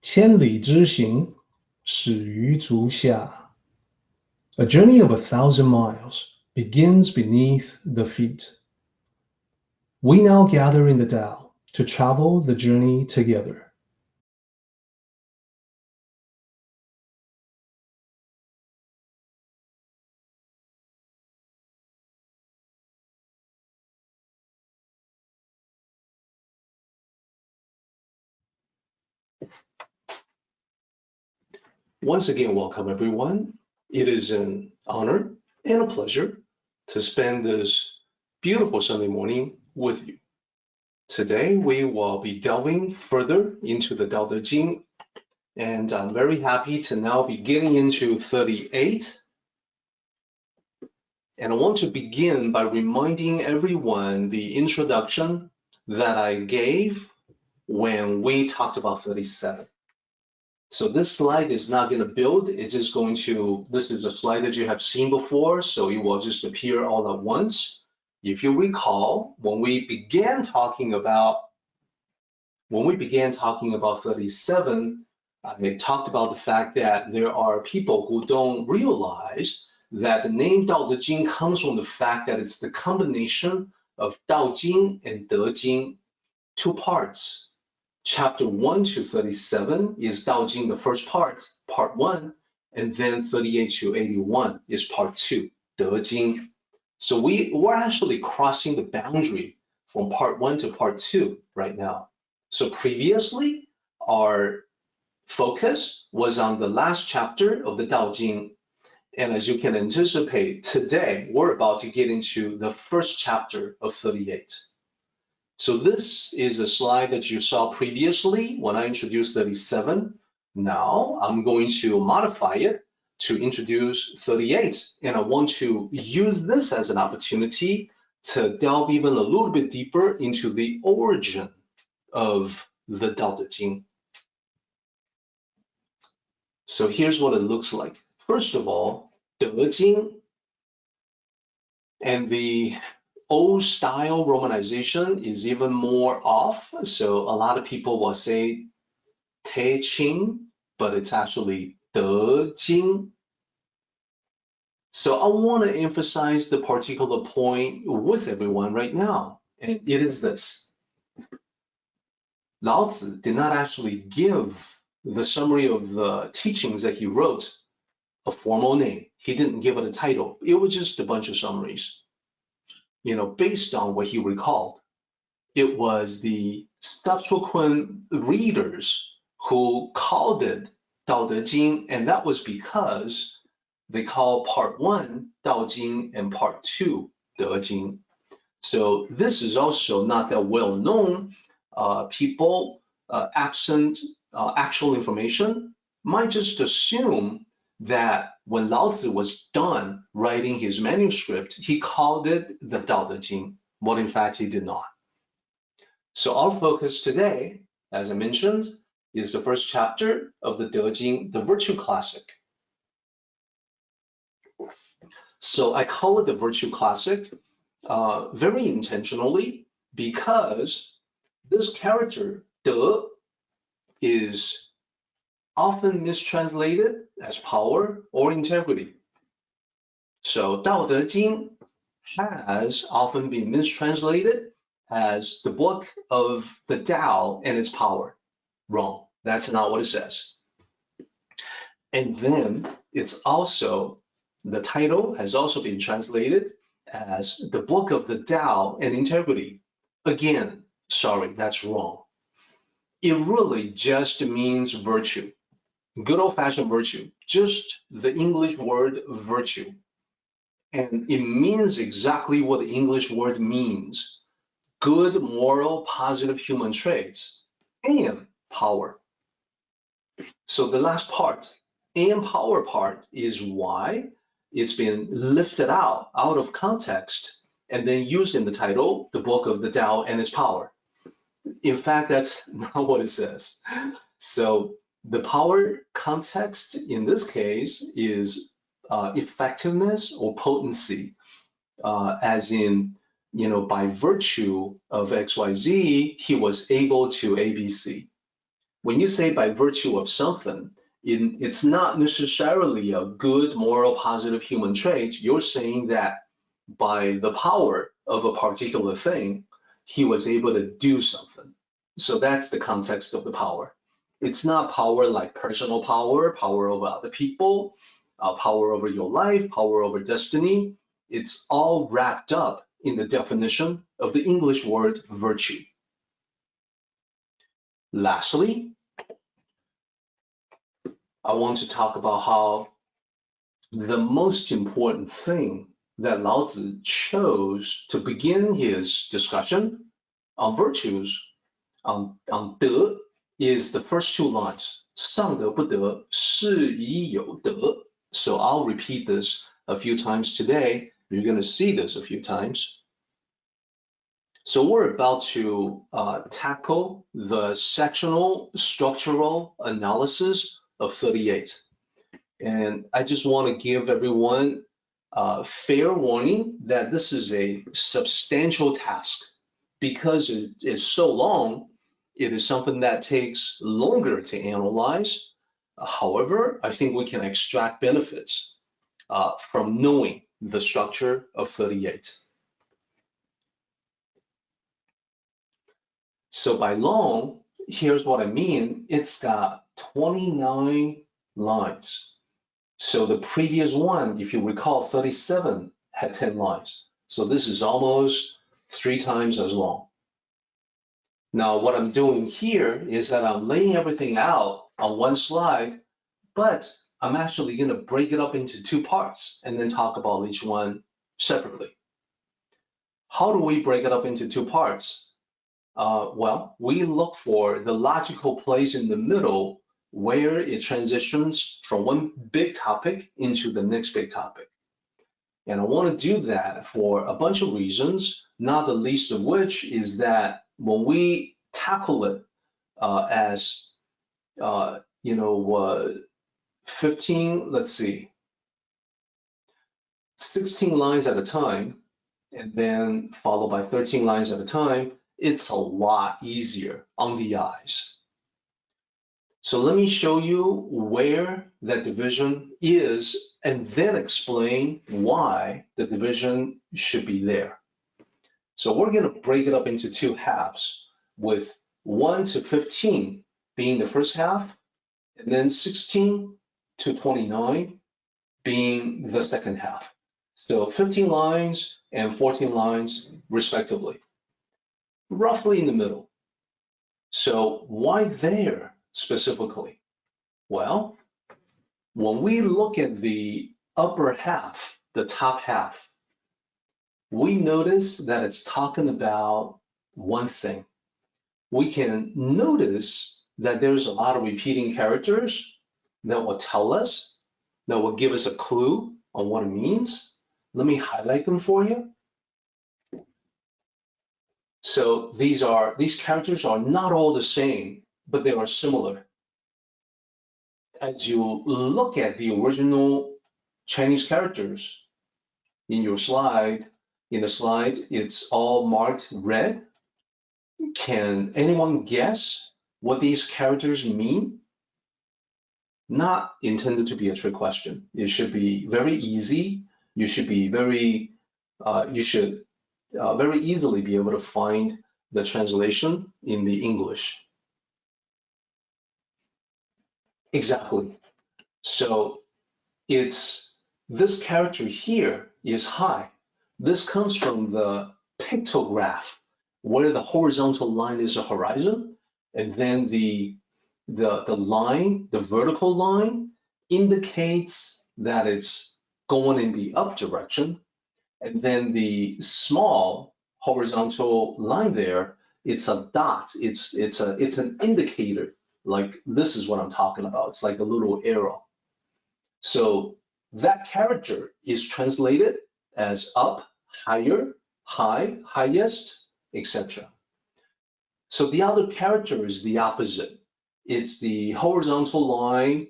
千里之行，始于足下。A journey of 1,000 miles begins beneath the feet. We now gather in the Tao to travel the journey together. Once again, welcome everyone. It is an honor and a pleasure to spend this beautiful Sunday morning with you. Today, we will be delving further into the Tao Te Ching, and I'm very happy to now be getting into 38. And I want to begin by reminding everyone the introduction that I gave when we talked about 37. So this slide is not going to build, it's just going to, this is a slide that you have seen before, so it will just appear all at once. If you recall, when we began talking about 37, I talked about the fact that there are people who don't realize that the name Tao Te Ching comes from the fact that it's the combination of Tao Jing and De Jing, two parts. Chapter 1 to 37 is Tao Jing, the first part 1, and then 38 to 81 is part 2, De Jing. So we're actually crossing the boundary from part 1 to part 2 right now. So previously, our focus was on the last chapter of the Tao Jing. And as you can anticipate, today we're about to get into the first chapter of 38. So this is a slide that you saw previously when I introduced 37. Now I'm going to modify it to introduce 38. And I want to use this as an opportunity to delve even a little bit deeper into the origin of the Tao Te Ching. So here's what it looks like. First of all, De Jing and the old style romanization is even more off. So a lot of people will say Te Ching, but it's actually De Jing. So I want to emphasize the particular point with everyone right now, and it is this. Lao Tzu did not actually give the summary of the teachings that he wrote a formal name. He didn't give it a title. It was just a bunch of summaries, based on what he recalled. It was the subsequent readers who called it Tao Te Ching, and that was because they call part 1 Tao Jing and part 2 De Jing. So this is also not that well known. People absent actual information might just assume that when Lao Tzu was done writing his manuscript, he called it the Tao Te Ching, but in fact he did not. So our focus today, as I mentioned, is the first chapter of the De Jing, the Virtue Classic. So I call it the Virtue Classic very intentionally because this character, De, is often mistranslated as power or integrity. So Tao Te Ching has often been mistranslated as the book of the Tao and its power. Wrong. That's not what it says. And then it's also, the title has also been translated as the book of the Tao and integrity. Again, sorry, that's wrong. It really just means virtue. Good old-fashioned virtue, just the English word virtue. And it means exactly what the English word means. Good, moral, positive human traits and power. So the last part, and power part, is why it's been lifted out of context and then used in the title, the book of the Tao and its power. In fact, that's not what it says. So the power context in this case is effectiveness or potency, as in, by virtue of XYZ, he was able to ABC. when you say by virtue of something, it's not necessarily a good, moral, positive human trait. You're saying that by the power of a particular thing, he was able to do something. So that's the context of the power. It's not power like personal power, power over other people, power over your life, power over destiny. It's all wrapped up in the definition of the English word virtue. Lastly, I want to talk about how the most important thing that Lao Tzu chose to begin his discussion on virtues, on 德, is the first two lines, 上德不德, 是以有德. So I'll repeat this a few times today. You're going to see this a few times. So we're about to tackle the sectional structural analysis of 38. And I just want to give everyone fair warning that this is a substantial task. Because it is so long, it is something that takes longer to analyze. However, I think we can extract benefits from knowing the structure of 38. So by long, here's what I mean. It's got 29 lines. So the previous one, if you recall, 37 had 10 lines. So this is almost 3 times as long. Now, what I'm doing here is that I'm laying everything out on one slide, but I'm actually going to break it up into 2 parts and then talk about each one separately. How do we break it up into 2 parts? Well, we look for the logical place in the middle where it transitions from one big topic into the next big topic. And I want to do that for a bunch of reasons, not the least of which is that when we tackle it as, 15, let's see, 16 lines at a time, and then followed by 13 lines at a time, it's a lot easier on the eyes. So let me show you where that division is and then explain why the division should be there. So we're going to break it up into 2 halves, with 1 to 15 being the first half, and then 16 to 29 being the second half. So 15 lines and 14 lines respectively, roughly in the middle. So why there specifically? Well, when we look at the upper half, the top half, we notice that it's talking about one thing. We can notice that there's a lot of repeating characters that will tell us, that will give us a clue on what it means. Let me highlight them for you. So these characters are not all the same, but they are similar. As you look at the original Chinese characters in the slide, it's all marked red. Can anyone guess what these characters mean? Not intended to be a trick question. It should be very easy. You should very easily be able to find the translation in the English. Exactly. So it's this character here is high. This comes from the pictograph, where the horizontal line is a horizon, and then the line, the vertical line, indicates that it's going in the up direction, and then the small horizontal line there, it's a dot. It's an indicator. Like this is what I'm talking about. It's like a little arrow. So that character is translated as up, higher, high, highest, etc. So the other character is the opposite. It's the horizontal line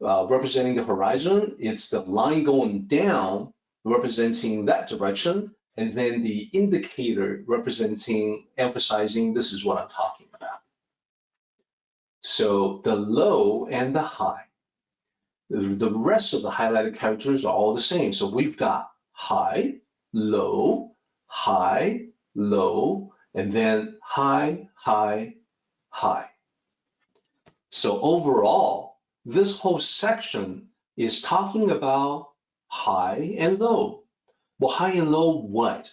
representing the horizon. It's the line going down representing that direction, and then the indicator representing, emphasizing this is what I'm talking about. So the low and the high. The rest of the highlighted characters are all the same. So we've got high, low, and then high, high, high. So overall, this whole section is talking about high and low. Well, high and low what?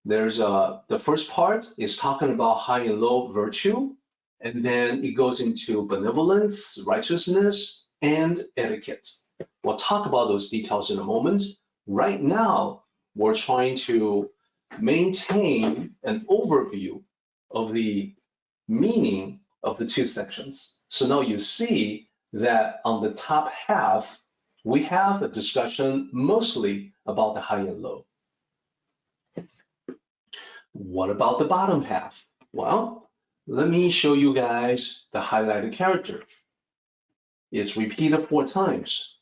There's the first part is talking about high and low virtue, and then it goes into benevolence, righteousness, and etiquette. We'll talk about those details in a moment. Right now, we're trying to maintain an overview of the meaning of the two sections. So now you see that on the top half, we have a discussion mostly about the high and low. What about the bottom half? Well, let me show you guys the highlighted character. It's repeated 4 times.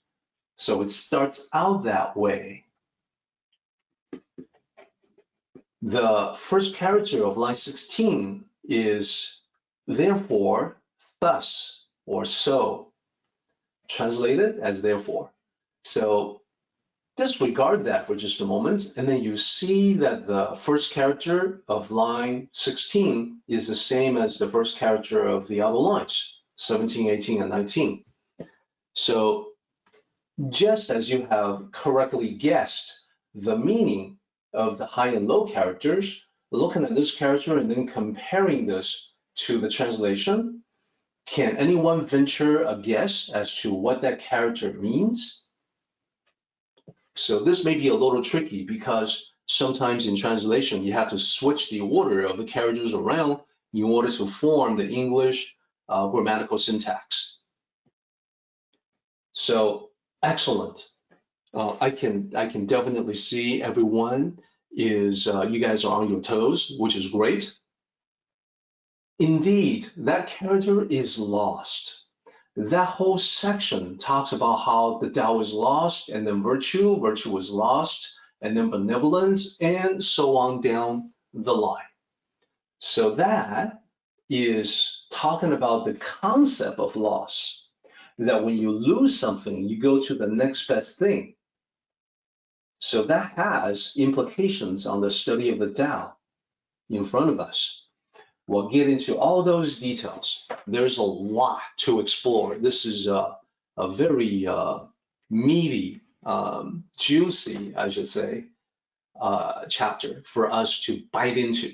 So it starts out that way. The first character of line 16 is therefore, thus, or so, translated as therefore. So disregard that for just a moment, and then you see that the first character of line 16 is the same as the first character of the other lines, 17, 18, and 19. So just as you have correctly guessed the meaning of the high and low characters, looking at this character and then comparing this to the translation, can anyone venture a guess as to what that character means? So this may be a little tricky because sometimes in translation, you have to switch the order of the characters around in order to form the English grammatical syntax. So excellent. I can definitely see everyone is, you guys are on your toes, which is great. Indeed, that character is lost. That whole section talks about how the Tao is lost, and then virtue is lost, and then benevolence, and so on down the line. So that is talking about the concept of loss, that when you lose something, you go to the next best thing. So that has implications on the study of the Tao in front of us. We'll get into all those details. There's a lot to explore. This is a very meaty, juicy, I should say, chapter for us to bite into.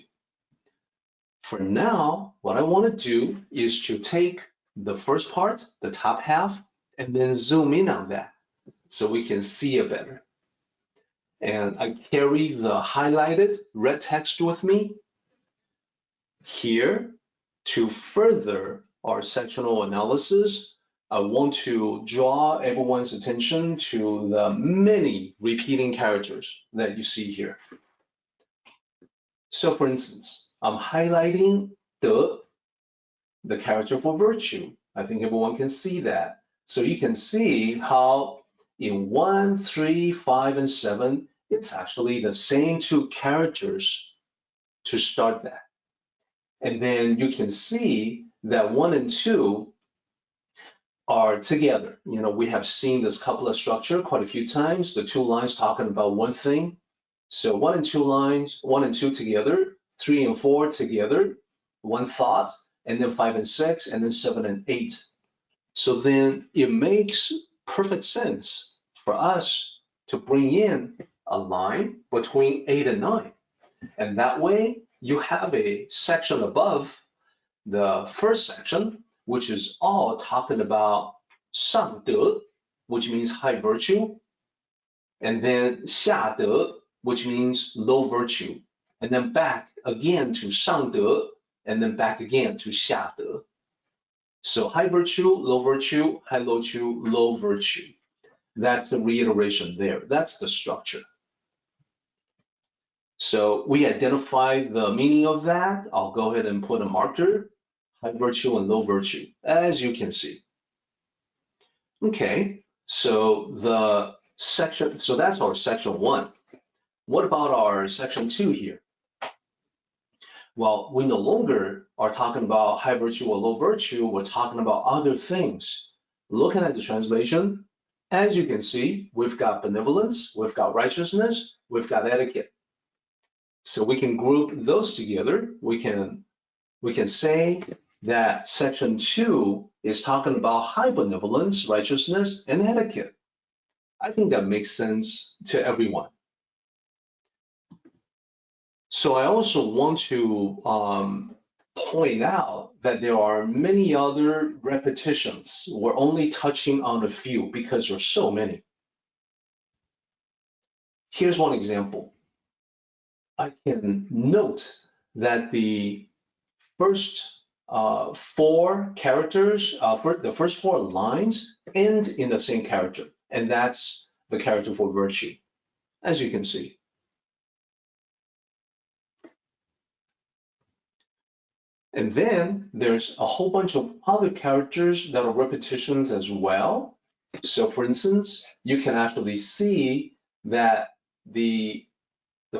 For now, what I want to do is to take the first part, the top half, and then zoom in on that so we can see it better. And I carry the highlighted red text with me here. To further our sectional analysis, I want to draw everyone's attention to the many repeating characters that you see here. So for instance, I'm highlighting the character for virtue. I think everyone can see that. So you can see how in 1, 3, 5, and 7, it's actually the same 2 characters to start that. And then you can see that 1 and 2 are together. You know, we have seen this couplet structure quite a few times, the 2 lines talking about one thing. So 1 and 2 lines, 1 and 2 together, 3 and 4 together, one thought, and then 5 and 6, and then 7 and 8. So then it makes perfect sense for us to bring in a line between 8 and 9. And that way, you have a section above the first section, which is all talking about 上德, which means high virtue, and then 下德, which means low virtue, and then back again to 上德, and then back again to 下德. So high virtue, low virtue, high virtue, low virtue. That's the reiteration there. That's the structure. So we identify the meaning of that. I'll go ahead and put a marker, high virtue and low virtue, as you can see. Okay, so the section, so that's our section 1. What about our section 2 here? Well, we no longer are talking about high virtue or low virtue. We're talking about other things. Looking at the translation, as you can see, we've got benevolence, we've got righteousness, we've got etiquette. So we can group those together. We can say that section 2 is talking about high benevolence, righteousness, and etiquette. I think that makes sense to everyone. So I also want to point out that there are many other repetitions. We're only touching on a few because there's so many. Here's one example. I can note that the first 4 characters, the first 4 lines end in the same character, and that's the character for virtue, as you can see. And then there's a whole bunch of other characters that are repetitions as well. So for instance, you can actually see that the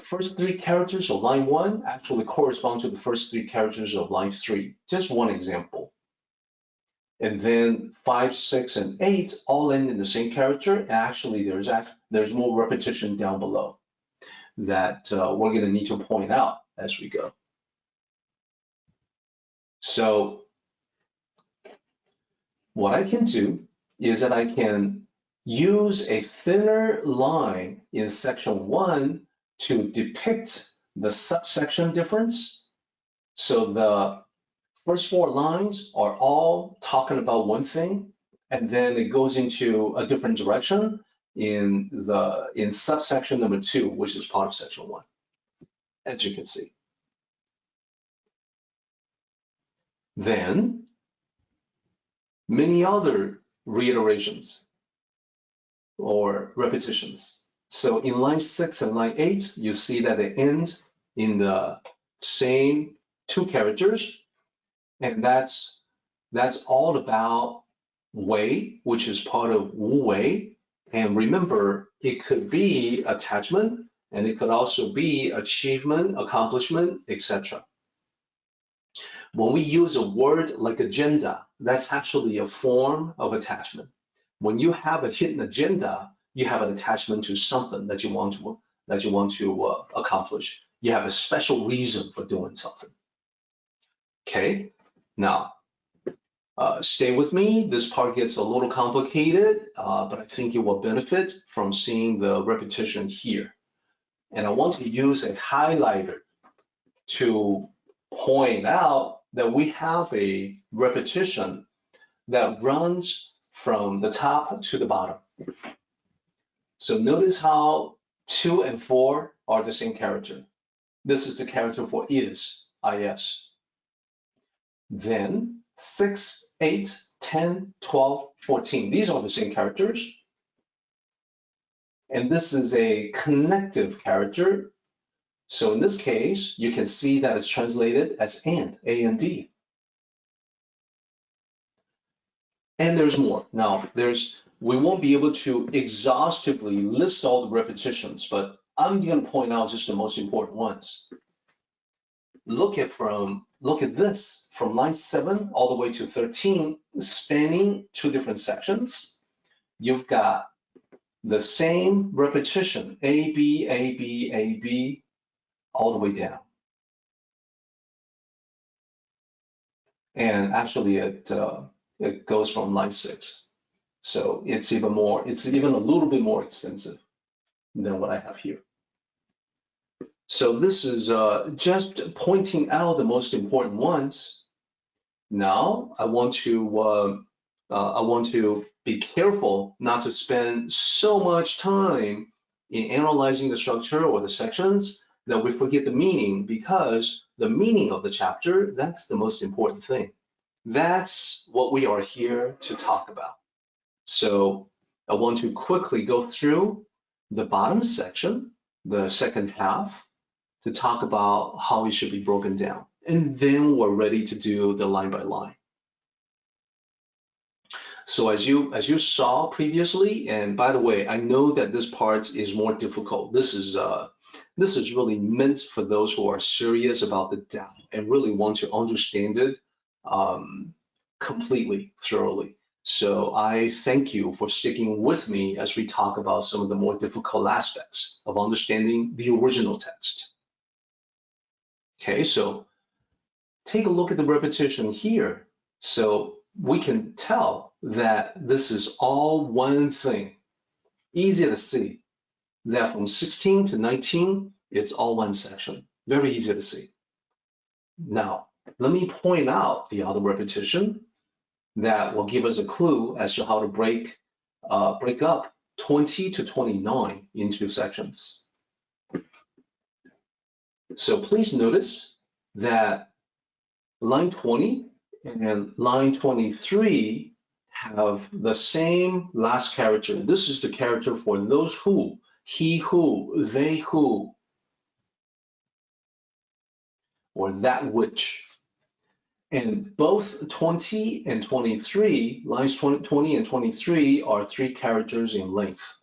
first 3 characters of line 1 actually correspond to the first 3 characters of line 3. Just one example. And then 5, 6, and 8 all end in the same character. And actually, there's more repetition down below that we're going to need to point out as we go. So what I can do is that I can use a thinner line in section 1 to depict the subsection difference. So the first 4 lines are all talking about one thing, and then it goes into a different direction in subsection number 2, which is part of section 1, as you can see. Then many other reiterations or repetitions. So in line 6 and line 8, you see that they end in the same 2 characters, and that's all about wei, which is part of wu wei. And remember, it could be attachment, and it could also be achievement, accomplishment, etc. When we use a word like agenda, that's actually a form of attachment. When you have a hidden agenda, you have an attachment to something that you want to accomplish. You have a special reason for doing something. Okay, now stay with me. This part gets a little complicated, but I think you will benefit from seeing the repetition here. And I want to use a highlighter to point out that we have a repetition that runs from the top to the bottom. So notice how 2 and 4 are the same character. This is the character for is. Then 6, 8, 10, 12, 14. These are the same characters. And this is a connective character. So in this case, you can see that it's translated as and, A and D. And there's more. Now, we won't be able to exhaustively list all the repetitions, but I'm going to point out just the most important ones. Look at this from line 7 all the way to 13, spanning 2 different sections. You've got the same repetition, A, B, A, B, A, B, all the way down. And actually it goes from line 6. So it's even a little bit more extensive than what I have here. So this is just pointing out the most important ones. Now I want to be careful not to spend so much time in analyzing the structure or the sections that we forget the meaning, because the meaning of the chapter, that's the most important thing. That's what we are here to talk about. So I want to quickly go through the bottom section, the second half, to talk about how it should be broken down. And then we're ready to do the line by line. So as you saw previously, and by the way, I know that this part is more difficult. This is This is really meant for those who are serious about the Tao and really want to understand it completely, thoroughly. So I thank you for sticking with me as we talk about some of the more difficult aspects of understanding the original text. Okay, so take a look at the repetition here. So we can tell that this is all one thing. Easy to see that from 16 to 19, it's all one section. Very easy to see. Now, let me point out the other repetition that will give us a clue as to how to break up 20 to 29 into sections. So please notice that line 20 and line 23 have the same last character. This is the character for those who, he who, they who, or that which. And both 20 and 23, lines 20 and 23 are 3 characters in length.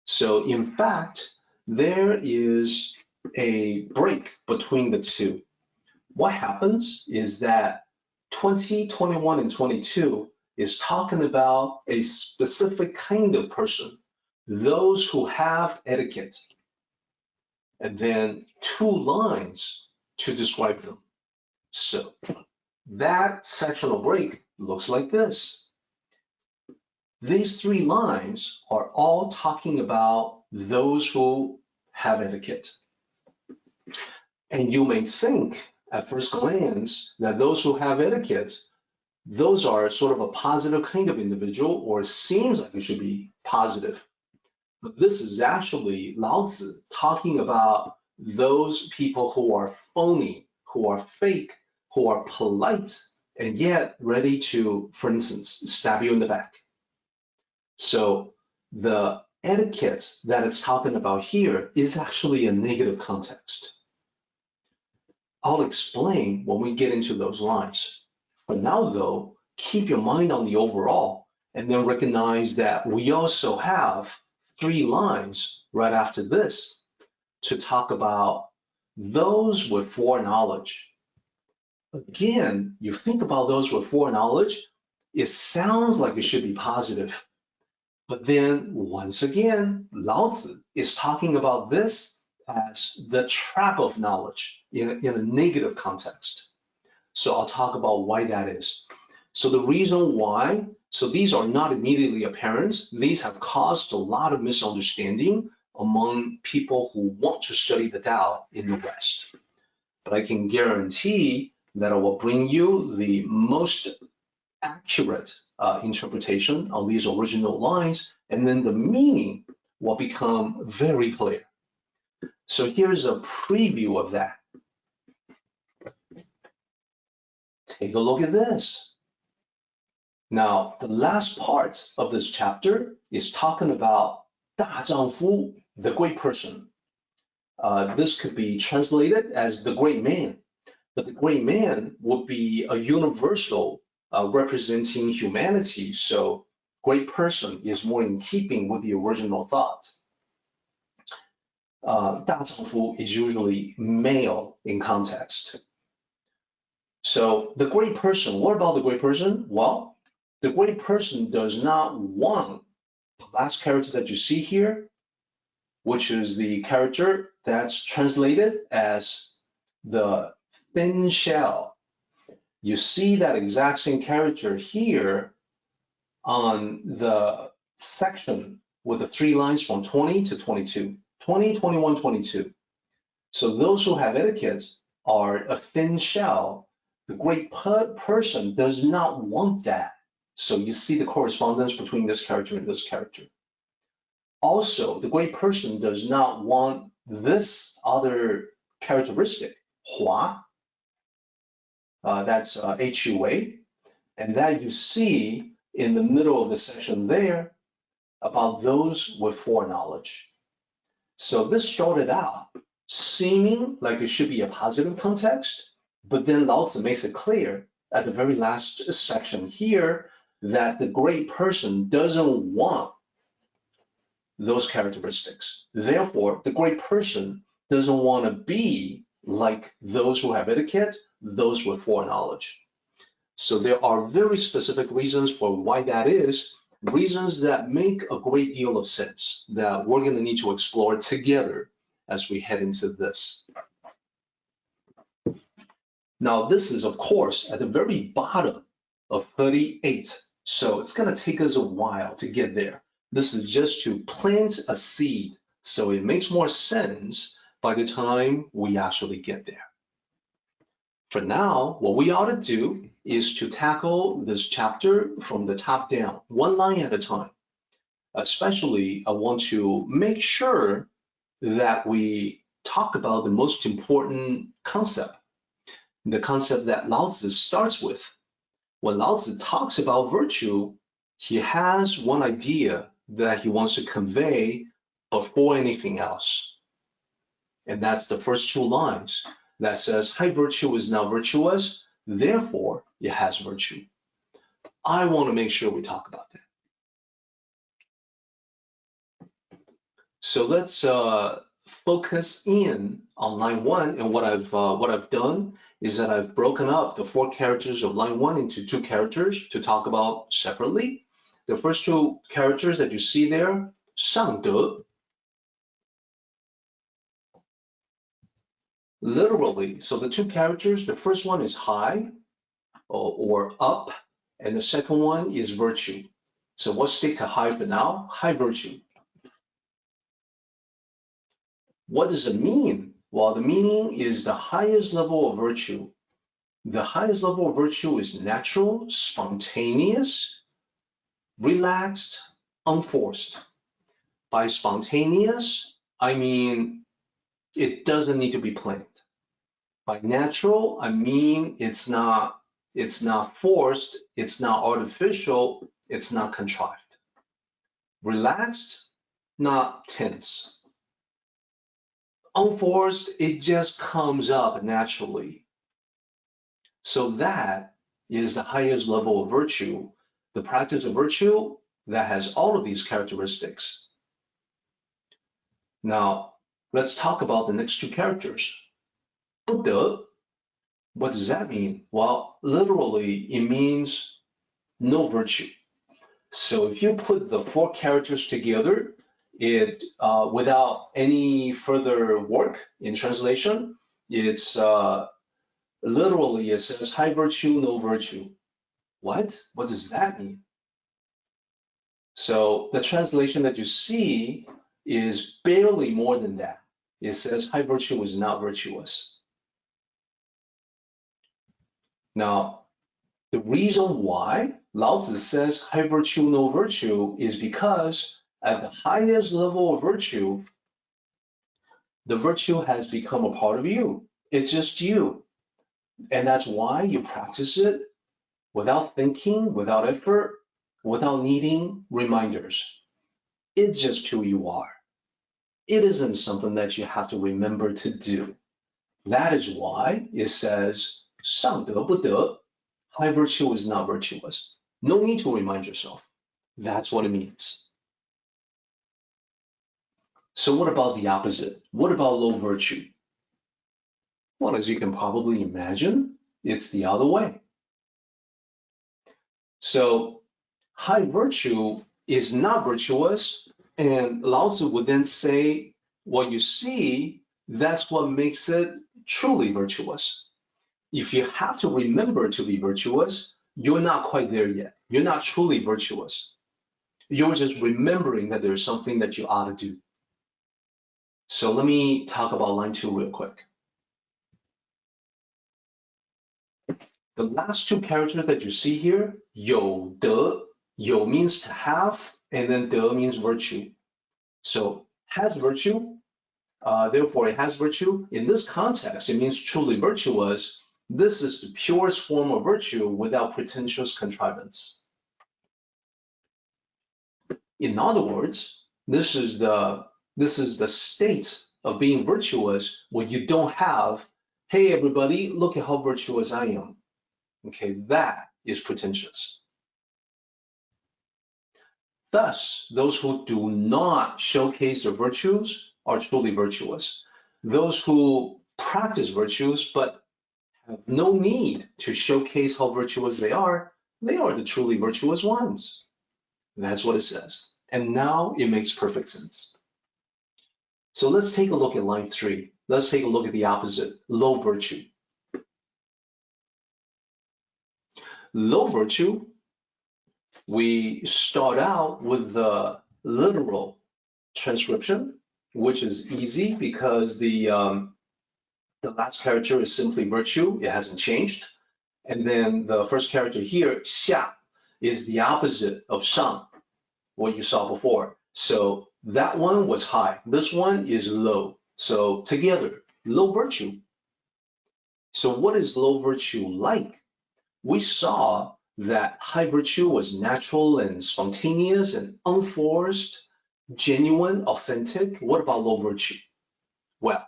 So in fact, there is a break between the two. What happens is that 20, 21, and 22 is talking about a specific kind of person, those who have etiquette, and then 2 lines to describe them. So that sectional break looks like this. These 3 lines are all talking about those who have etiquette. And you may think at first glance that those who have etiquette, those are sort of a positive kind of individual, or seems like it should be positive. But this is actually Lao Tzu talking about those people who are phony, who are fake, who are polite, and yet ready to, for instance, stab you in the back. So the etiquette that it's talking about here is actually a negative context. I'll explain when we get into those lines. For now, though, keep your mind on the overall, and then recognize that we also have 3 lines right after this to talk about those with foreknowledge. Again, you think about those with foreknowledge, it sounds like it should be positive. But then, once again, Lao Tzu is talking about this as the trap of knowledge in a negative context. So I'll talk about why that is. So the reason why, so these are not immediately apparent. These have caused a lot of misunderstanding among people who want to study the Tao in the West. But I can guarantee that I will bring you the most accurate interpretation on these original lines, and then the meaning will become very clear. So here's a preview of that. Take a look at this. Now, the last part of this chapter is talking about 大丈夫, the great person. This could be translated as the great man, but the great man would be a universal representing humanity. So great person is more in keeping with the original thought. 大丈夫 is usually male in context. So the great person, what about the great person? Well, the great person does not want the last character that you see here, which is the character that's translated as the thin shell. You see that exact same character here on the section with the 3 lines from 20 to 22, 20, 21, 22. So those who have etiquette are a thin shell. The great person does not want that. So you see the correspondence between this character and this character. Also, the great person does not want this other characteristic, 华. That's HUA, and that you see in the middle of the section there about those with foreknowledge. So this started out seeming like it should be a positive context, but then Lao Tzu makes it clear at the very last section here that the great person doesn't want those characteristics. Therefore, the great person doesn't want to be like those who have etiquette, those with foreknowledge. So there are very specific reasons for why that is, reasons that make a great deal of sense that we're going to need to explore together as we head into this. Now, this is, of course, at the very bottom of 38. So it's going to take us a while to get there. This is just to plant a seed, so it makes more sense by the time we actually get there. For now, what we ought to do is to tackle this chapter from the top down, one line at a time. Especially, I want to make sure that we talk about the most important concept, the concept that Lao Tzu starts with. When Lao Tzu talks about virtue, he has one idea that he wants to convey before anything else. And that's the first two lines that says, high virtue is not virtuous, therefore it has virtue. I want to make sure we talk about that. So let's focus in on line 1, and what I've done is that I've broken up the 4 characters of line 1 into 2 characters to talk about separately. The first 2 characters that you see there, 上德. Literally, so the 2 characters, the first one is high or up, and the second one is virtue. So we'll stick to high for now, high virtue. What does it mean? Well, the meaning is the highest level of virtue. The highest level of virtue is natural, spontaneous, relaxed, unforced. By spontaneous, I mean it doesn't need to be planned. By natural, I mean it's not forced, it's not artificial, it's not contrived. Relaxed, not tense. Unforced, it just comes up naturally. So that is the highest level of virtue, the practice of virtue that has all of these characteristics. Now, let's talk about the next 2 characters. 不德. What does that mean? Well, literally, it means no virtue. So if you put the 4 characters together, it without any further work in translation, it's literally, it says high virtue, no virtue. What does that mean? So the translation that you see is barely more than that. It says high virtue is not virtuous. Now, the reason why Lao Tzu says high virtue, no virtue is because at the highest level of virtue, the virtue has become a part of you. It's just you. And that's why you practice it without thinking, without effort, without needing reminders. It's just who you are. It isn't something that you have to remember to do. That is why it says, 上德不德, high virtue is not virtuous. No need to remind yourself. That's what it means. So what about the opposite? What about low virtue? Well, as you can probably imagine, it's the other way. So high virtue is not virtuous, and Lao Tzu would then say, what you see, that's what makes it truly virtuous. If you have to remember to be virtuous, you're not quite there yet. You're not truly virtuous. You're just remembering that there's something that you ought to do. So let me talk about line 2 real quick. The last 2 characters that you see here, 有德, 有 means to have, and then 德 means virtue. So has virtue, therefore it has virtue. In this context, it means truly virtuous. This is the purest form of virtue without pretentious contrivance. In other words, this is the state of being virtuous where you don't have, hey everybody, look at how virtuous I am. Okay, that is pretentious. Thus, those who do not showcase their virtues are truly virtuous. those who practice virtues but have no need to showcase how virtuous they are the truly virtuous ones. That's what it says. And now it makes perfect sense. So let's take a look at line 3. Let's take a look at the opposite, low virtue. Low virtue, we start out with the literal transcription, which is easy because the last character is simply virtue. It hasn't changed. And then the first character here, 下, is the opposite of 上, what you saw before. So that one was high. This one is low. So together, low virtue. So what is low virtue like? We saw that high virtue was natural and spontaneous and unforced, genuine, authentic. What about low virtue? Well,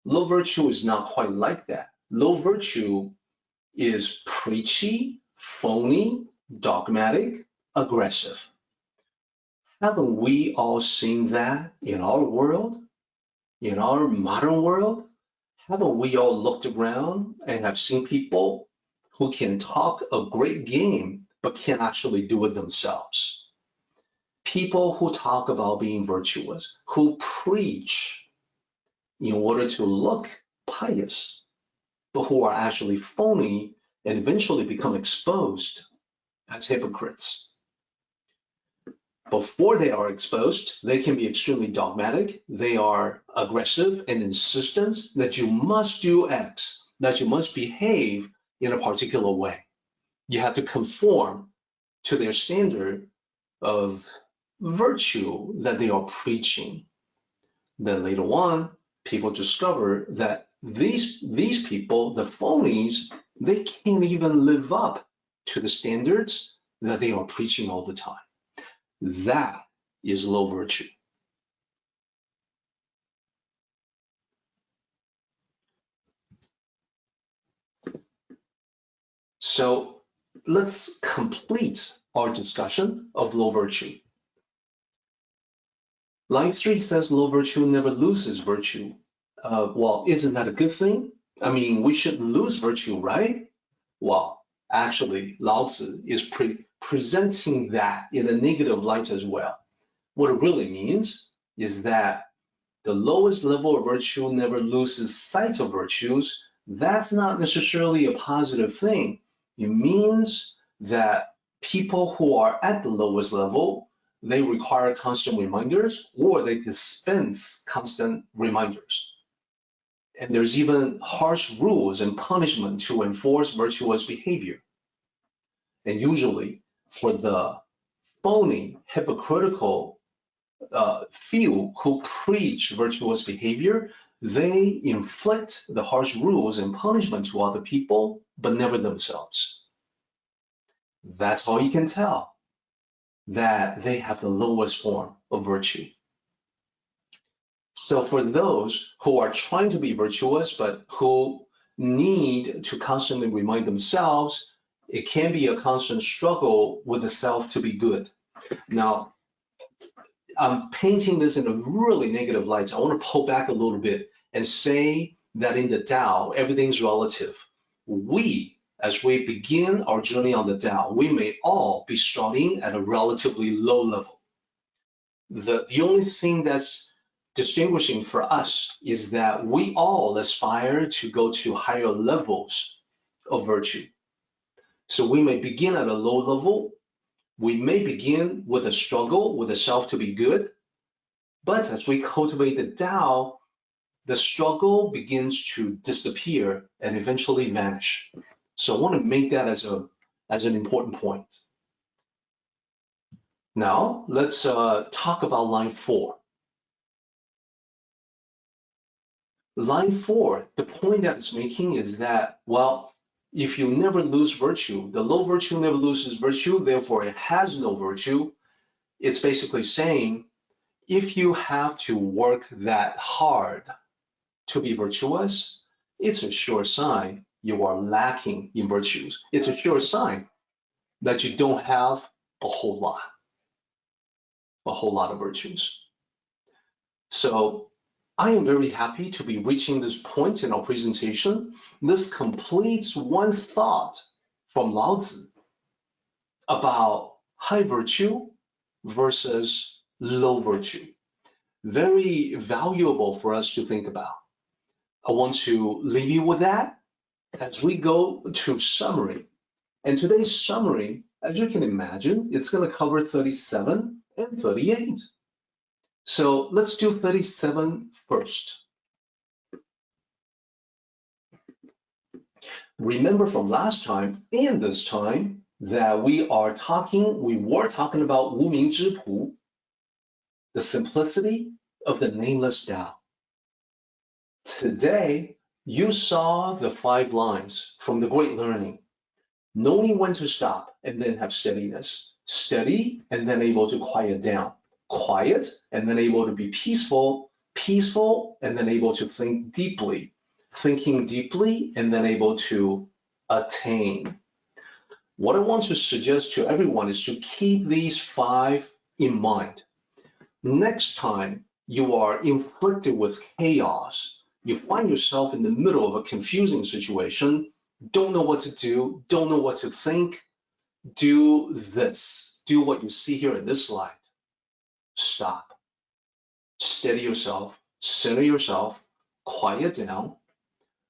low virtue is not quite like that. Low virtue is preachy, phony, dogmatic, aggressive. Haven't we all seen that in our world, in our modern world? Haven't we all looked around and have seen people who can talk a great game but can't actually do it themselves? People who talk about being virtuous, who preach in order to look pious, but who are actually phony and eventually become exposed as hypocrites. Before they are exposed, they can be extremely dogmatic. They are aggressive and insistent that you must do X, that you must behave in a particular way. You have to conform to their standard of virtue that they are preaching. Then later on, people discover that these people, the phonies, they can't even live up to the standards that they are preaching all the time. That is low virtue. So let's complete our discussion of low virtue. Line 3 says low virtue never loses virtue. Well, isn't that a good thing? I mean, we shouldn't lose virtue, right? Well, actually, Lao Tzu is presenting that in a negative light as well. What it really means is that the lowest level of virtue never loses sight of virtues. That's not necessarily a positive thing. It means that people who are at the lowest level, they require constant reminders or they dispense constant reminders. And there's even harsh rules and punishment to enforce virtuous behavior. And usually for the phony, hypocritical few who preach virtuous behavior, they inflict the harsh rules and punishment to other people, but never themselves. That's how you can tell that they have the lowest form of virtue. So for those who are trying to be virtuous, but who need to constantly remind themselves, it can be a constant struggle with the self to be good. Now, I'm painting this in a really negative light. I want to pull back a little bit and say that in the Tao, everything's relative. As we begin our journey on the Tao, we may all be starting at a relatively low level. The only thing that's distinguishing for us is that we all aspire to go to higher levels of virtue. So we may begin at a low level. We may begin with a struggle with the self to be good, but as we cultivate the Tao, the struggle begins to disappear and eventually vanish. So I want to make that as an important point. Now, let's talk about line 4. Line 4, the point that it's making is that, well, if you never lose virtue, the low virtue never loses virtue, therefore it has no virtue. It's basically saying, if you have to work that hard to be virtuous, it's a sure sign you are lacking in virtues. It's a sure sign that you don't have a whole lot of virtues. So I am very happy to be reaching this point in our presentation. This completes one thought from Lao Tzu about high virtue versus low virtue. Very valuable for us to think about. I want to leave you with that as we go to summary. And today's summary, as you can imagine, it's going to cover 37 and 38. So let's do 37 first. Remember from last time and this time that we were talking about 无名之朴, the simplicity of the nameless Tao. Today, you saw the 5 lines from the Great Learning. Knowing when to stop and then have steadiness. Steady and then able to quiet down. Quiet and then able to be peaceful. Peaceful and then able to think deeply. Thinking deeply and then able to attain. What I want to suggest to everyone is to keep these 5 in mind. Next time you are inflicted with chaos, you find yourself in the middle of a confusing situation, don't know what to do, don't know what to think, do this. Do what you see here in this slide. Stop. Steady yourself, center yourself, quiet down,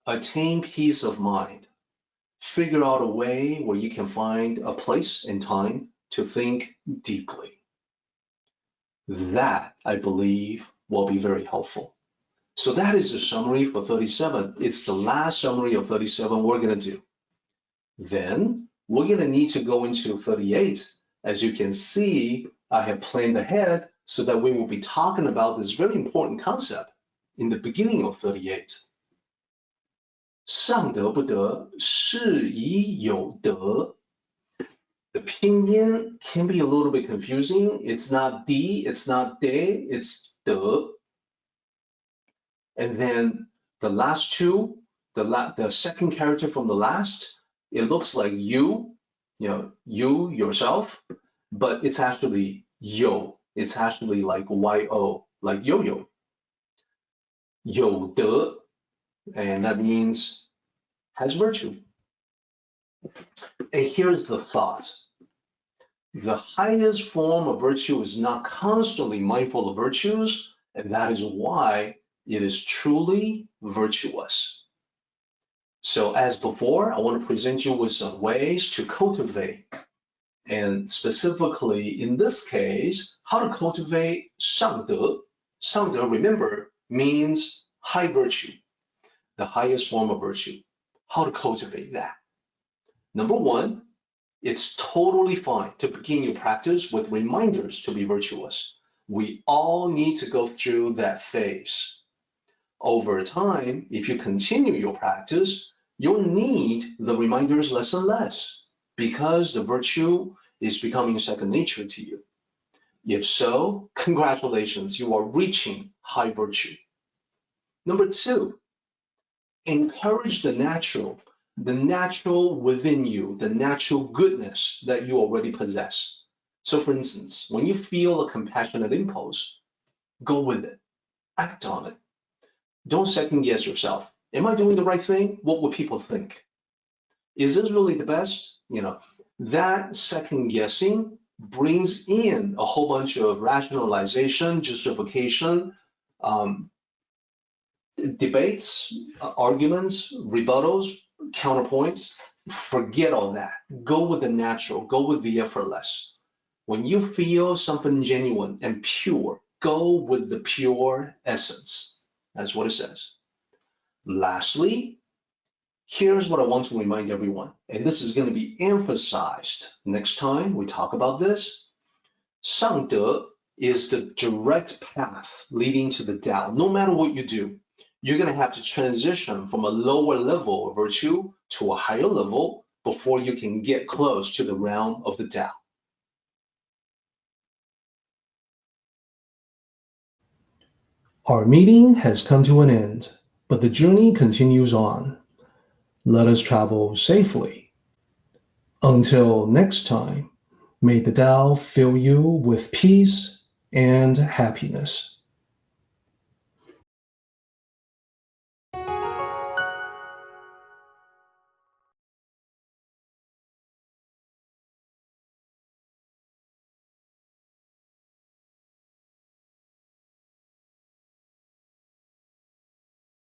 attain peace of mind. Figure out a way where you can find a place and time to think deeply. That, I believe, will be very helpful. So that is the summary for 37. It's the last summary of 37 we're going to do. Then we're going to need to go into 38. As you can see, I have planned ahead so that we will be talking about this very important concept in the beginning of 38. 上德不德，是以有德. The pinyin can be a little bit confusing. It's not di, it's not de, it's de. And then the last two, the second character from the last, it looks like you yourself, but it's actually yo. It's actually like yo, like yo-yo. 有德, and that means has virtue. And here's the thought. The highest form of virtue is not constantly mindful of virtues, and that is why it is truly virtuous. So as before, I want to present you with some ways to cultivate, and specifically in this case, how to cultivate 上德. 上德, remember, means high virtue, the highest form of virtue. How to cultivate that? Number 1, it's totally fine to begin your practice with reminders to be virtuous. We all need to go through that phase. Over time, if you continue your practice, you'll need the reminders less and less because the virtue is becoming second nature to you. If so, congratulations, you are reaching high virtue. Number 2, encourage the natural within you, the natural goodness that you already possess. So for instance, when you feel a compassionate impulse, go with it, act on it. Don't second guess yourself. Am I doing the right thing? What would people think? Is this really the best? That second guessing brings in a whole bunch of rationalization, justification, debates, arguments, rebuttals, counterpoints. Forget all that. Go with the natural, go with the effortless. When you feel something genuine and pure, go with the pure essence. That's what it says. Lastly, here's what I want to remind everyone, and this is going to be emphasized next time we talk about this. 上德 is the direct path leading to the Tao. No matter what you do, you're going to have to transition from a lower level of virtue to a higher level before you can get close to the realm of the Tao. Our meeting has come to an end, but the journey continues on. Let us travel safely. Until next time, may the Tao fill you with peace and happiness.